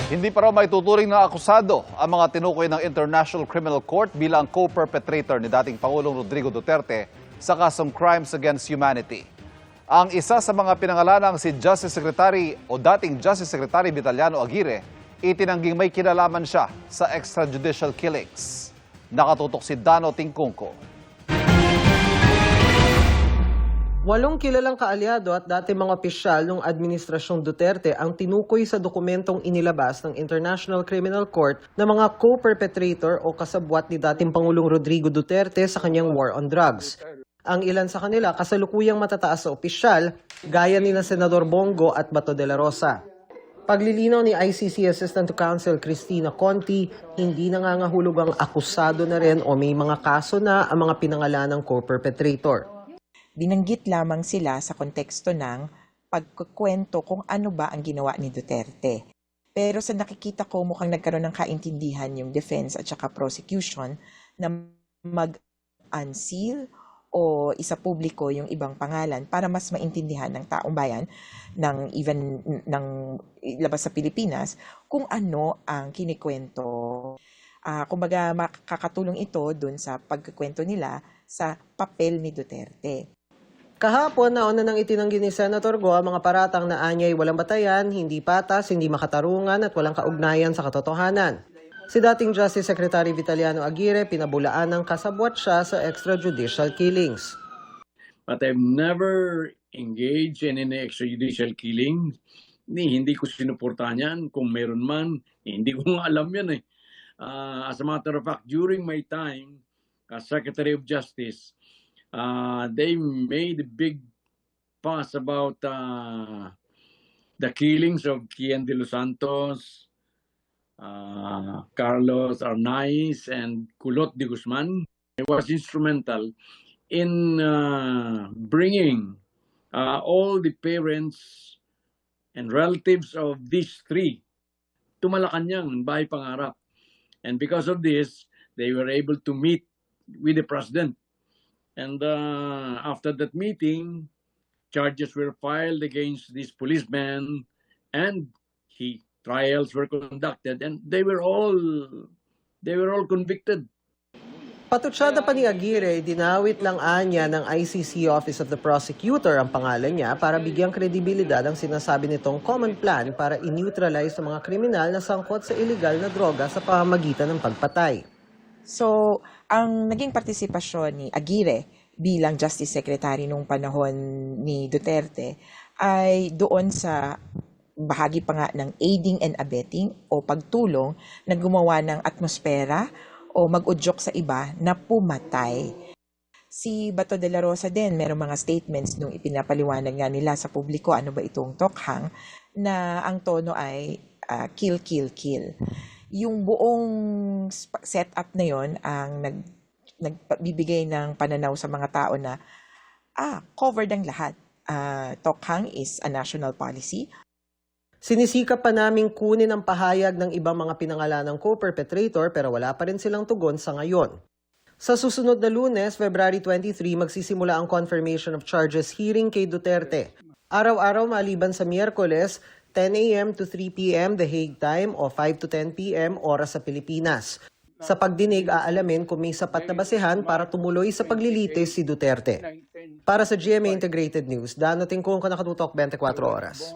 Hindi pa raw may tuturing na akusado ang mga tinukoy ng International Criminal Court bilang co-perpetrator ni dating Pangulong Rodrigo Duterte sa kasong Crimes Against Humanity. Ang isa sa mga pinangalanang si Justice Secretary o dating Justice Secretary Vitaliano Aguirre, itinangging may kinalaman siya sa extrajudicial killings. Nakatutok si Dano Tingkungko. 8 kilalang kaalyado at dati mga opisyal ng Administrasyong Duterte ang tinukoy sa dokumentong inilabas ng International Criminal Court na mga co-perpetrator o kasabwat ni dating Pangulong Rodrigo Duterte sa kanyang war on drugs. Ang ilan sa kanila kasalukuyang matataas sa opisyal, gaya ni na Senador Bongo at Bato de la Rosa. Paglilinaw ni ICC Assistant to Counsel Cristina Conti, hindi nangangahulog ang akusado na rin o may mga kaso na ang mga pinangalanang co-perpetrator. Binanggit lamang sila sa konteksto ng pagkukwento kung ano ba ang ginawa ni Duterte. Pero sa nakikita ko mukhang nagkaroon ng kaintindihan yung defense at saka prosecution na mag-unseal o isa publiko yung ibang pangalan para mas maintindihan ng taong bayan ng even ng labas sa Pilipinas kung ano ang kinikwento. Kumbaga makakatulong ito dun sa pagkukwento nila sa papel ni Duterte. Kahapon, nauna nang itinanggi ni Senator Go ang mga paratang na anyay walang batayan, hindi patas, hindi makatarungan at walang kaugnayan sa katotohanan. Si dating Justice Secretary Vitaliano Aguirre pinabulaan ng kasabwat siya sa extrajudicial killings. But I've never engaged in any extrajudicial killing. Hindi ko sinuportahan yan. Kung meron man, hindi ko nga alam yan eh. As a matter of fact, during my time as Secretary of Justice, they made a big fuss about the killings of Kian de los Santos, Carlos Arnaiz, and Culot de Guzman. I was instrumental in bringing all the parents and relatives of these three to Malacanang, Bahay Pangarap. And because of this, they were able to meet with the President. And after that meeting, charges were filed against these policemen and trials were conducted and they were all convicted. Patutsada pa ni Aguirre, dinawit lang anya ng ICC Office of the Prosecutor ang pangalan niya para bigyang kredibilidad ang sinasabi nitong common plan para i-neutralize ang mga kriminal na sangkot sa illegal na droga sa pamamagitan ng pagpatay. So, ang naging partisipasyon ni Aguirre bilang Justice Secretary nung panahon ni Duterte ay doon sa bahagi pa nga ng aiding and abetting o pagtulong na gumawa ng atmosfera o mag-udyok sa iba na pumatay. Si Bato de la Rosa din, merong mga statements nung ipinapaliwanag nga nila sa publiko ano ba itong tokhang na ang tono ay kill, kill, kill. Yung buong setup na yon ang nagbibigay ng pananaw sa mga tao na covered ang lahat. Tokhang is a national policy. Sinisikap pa naming kunin ang pahayag ng ibang mga pinangalanang co-perpetrator pero wala pa rin silang tugon sa ngayon. Sa susunod na Lunes, February 23, magsisimula ang confirmation of charges hearing kay Duterte. Araw-araw maliban sa Miyerkules, 10 a.m. to 3 p.m. The Hague time o 5 to 10 p.m. oras sa Pilipinas. Sa pagdinig, aalamin kung may sapat na basehan para tumuloy sa paglilitis si Duterte. Para sa GMA Integrated News, Dano Tingkungko, Nakatutok 24 Oras.